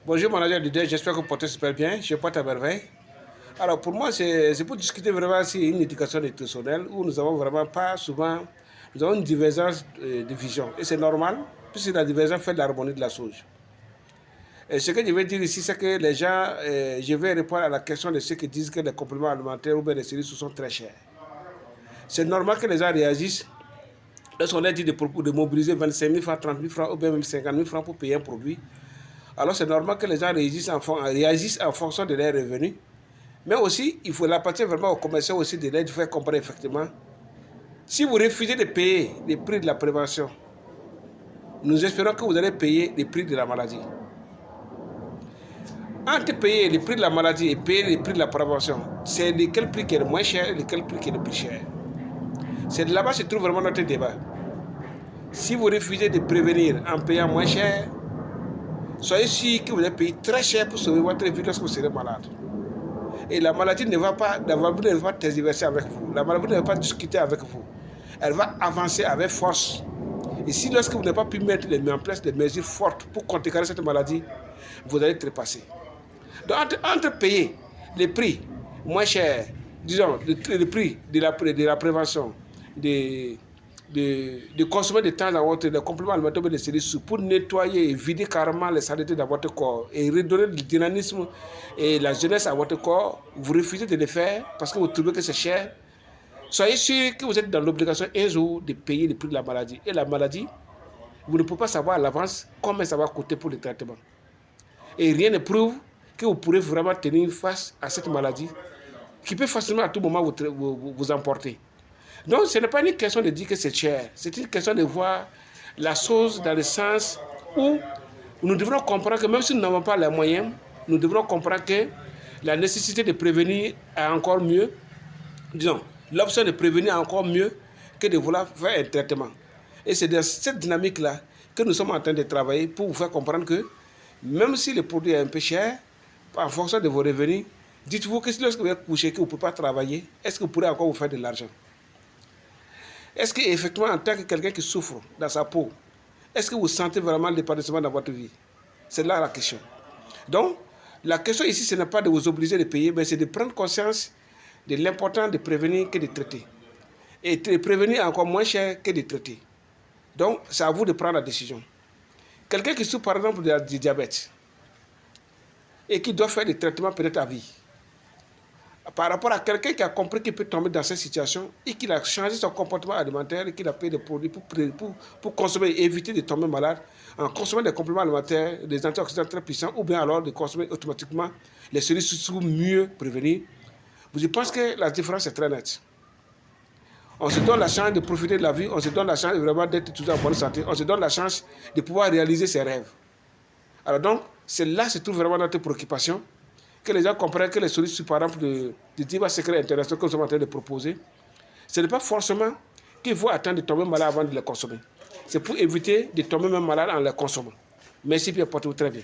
Bonjour manager leader, j'espère que vous portez super bien, je porte à merveille. Alors pour moi, c'est pour discuter vraiment sur une éducation nutritionnelle où nous avons vraiment pas souvent, nous avons une divergence de vision. Et c'est normal, puisque la divergence fait l'harmonie de la chose. Et ce que je veux dire ici, c'est que les gens, je vais répondre à la question de ceux qui disent que les compléments alimentaires ou bien les céréales sont très chers. C'est normal que les gens réagissent lorsqu'on leur dit de mobiliser 25 000 francs, 30 000 francs ou bien même 50 000 francs pour payer un produit. Alors c'est normal que les gens réagissent en fonction de leurs revenus. Mais aussi, il faut l'appartenir vraiment aux commerçants aussi de leur faire comprendre effectivement. Si vous refusez de payer les prix de la prévention, nous espérons que vous allez payer les prix de la maladie. Entre payer les prix de la maladie et payer les prix de la prévention, c'est lequel prix qui est le moins cher et lequel prix qui est le plus cher. C'est de là-bas que se trouve vraiment notre débat. Si vous refusez de prévenir en payant moins cher, soyez sûr que vous allez payer très cher pour sauver votre vie lorsque vous serez malade. Et la maladie ne va pas tergiverser avec vous. La maladie ne va pas discuter avec vous. Elle va avancer avec force. Et si lorsque vous n'avez pas pu mettre en place des mesures fortes pour contrecarrer cette maladie, vous allez trépasser. Donc entre payer les prix moins chers, disons le prix de la prévention, de consommer de temps en temps des compléments alimentaires de celui-ci pour nettoyer et vider carrément les saletés dans votre corps et redonner le dynamisme et la jeunesse à votre corps, vous refusez de le faire parce que vous trouvez que c'est cher. Soyez sûr que vous êtes dans l'obligation un jour de payer le prix de la maladie. Et la maladie, vous ne pouvez pas savoir à l'avance combien ça va coûter pour le traitement. Et rien ne prouve que vous pourrez vraiment tenir face à cette maladie qui peut facilement à tout moment vous emporter. Donc, ce n'est pas une question de dire que c'est cher. C'est une question de voir la chose dans le sens où nous devrons comprendre que même si nous n'avons pas les moyens, nous devrons comprendre que la nécessité de prévenir est encore mieux. Disons, l'option de prévenir est encore mieux que de vouloir faire un traitement. Et c'est dans cette dynamique-là que nous sommes en train de travailler pour vous faire comprendre que même si le produit est un peu cher, en fonction de vos revenus, dites-vous que si lorsque vous êtes couché, que vous ne pouvez pas travailler, est-ce que vous pourrez encore vous faire de l'argent? Est-ce qu'effectivement, en tant que quelqu'un qui souffre dans sa peau, est-ce que vous sentez vraiment l'épanouissement dans votre vie? C'est là la question. Donc, la question ici, ce n'est pas de vous obliger de payer, mais c'est de prendre conscience de l'importance de prévenir que de traiter. Et de prévenir encore moins cher que de traiter. Donc, c'est à vous de prendre la décision. Quelqu'un qui souffre, par exemple, du diabète et qui doit faire des traitements peut-être à vie, par rapport à quelqu'un qui a compris qu'il peut tomber dans cette situation et qu'il a changé son comportement alimentaire et qu'il a payé des produits pour consommer et éviter de tomber malade en consommant des compléments alimentaires, des antioxydants très puissants ou bien alors de consommer automatiquement les cellules pour mieux prévenir. Je pense que la différence est très nette. On se donne la chance de profiter de la vie, on se donne la chance vraiment d'être toujours en bonne santé, on se donne la chance de pouvoir réaliser ses rêves. Alors donc, c'est là que se trouve vraiment notre préoccupation, que les gens comprennent que les solutions, par exemple, de divers secrets intéressants que nous sommes en train de proposer, ce n'est pas forcément qu'il faut attendre de tomber malade avant de les consommer. C'est pour éviter de tomber même malade en les consommant. Merci, puis portez-vous très bien.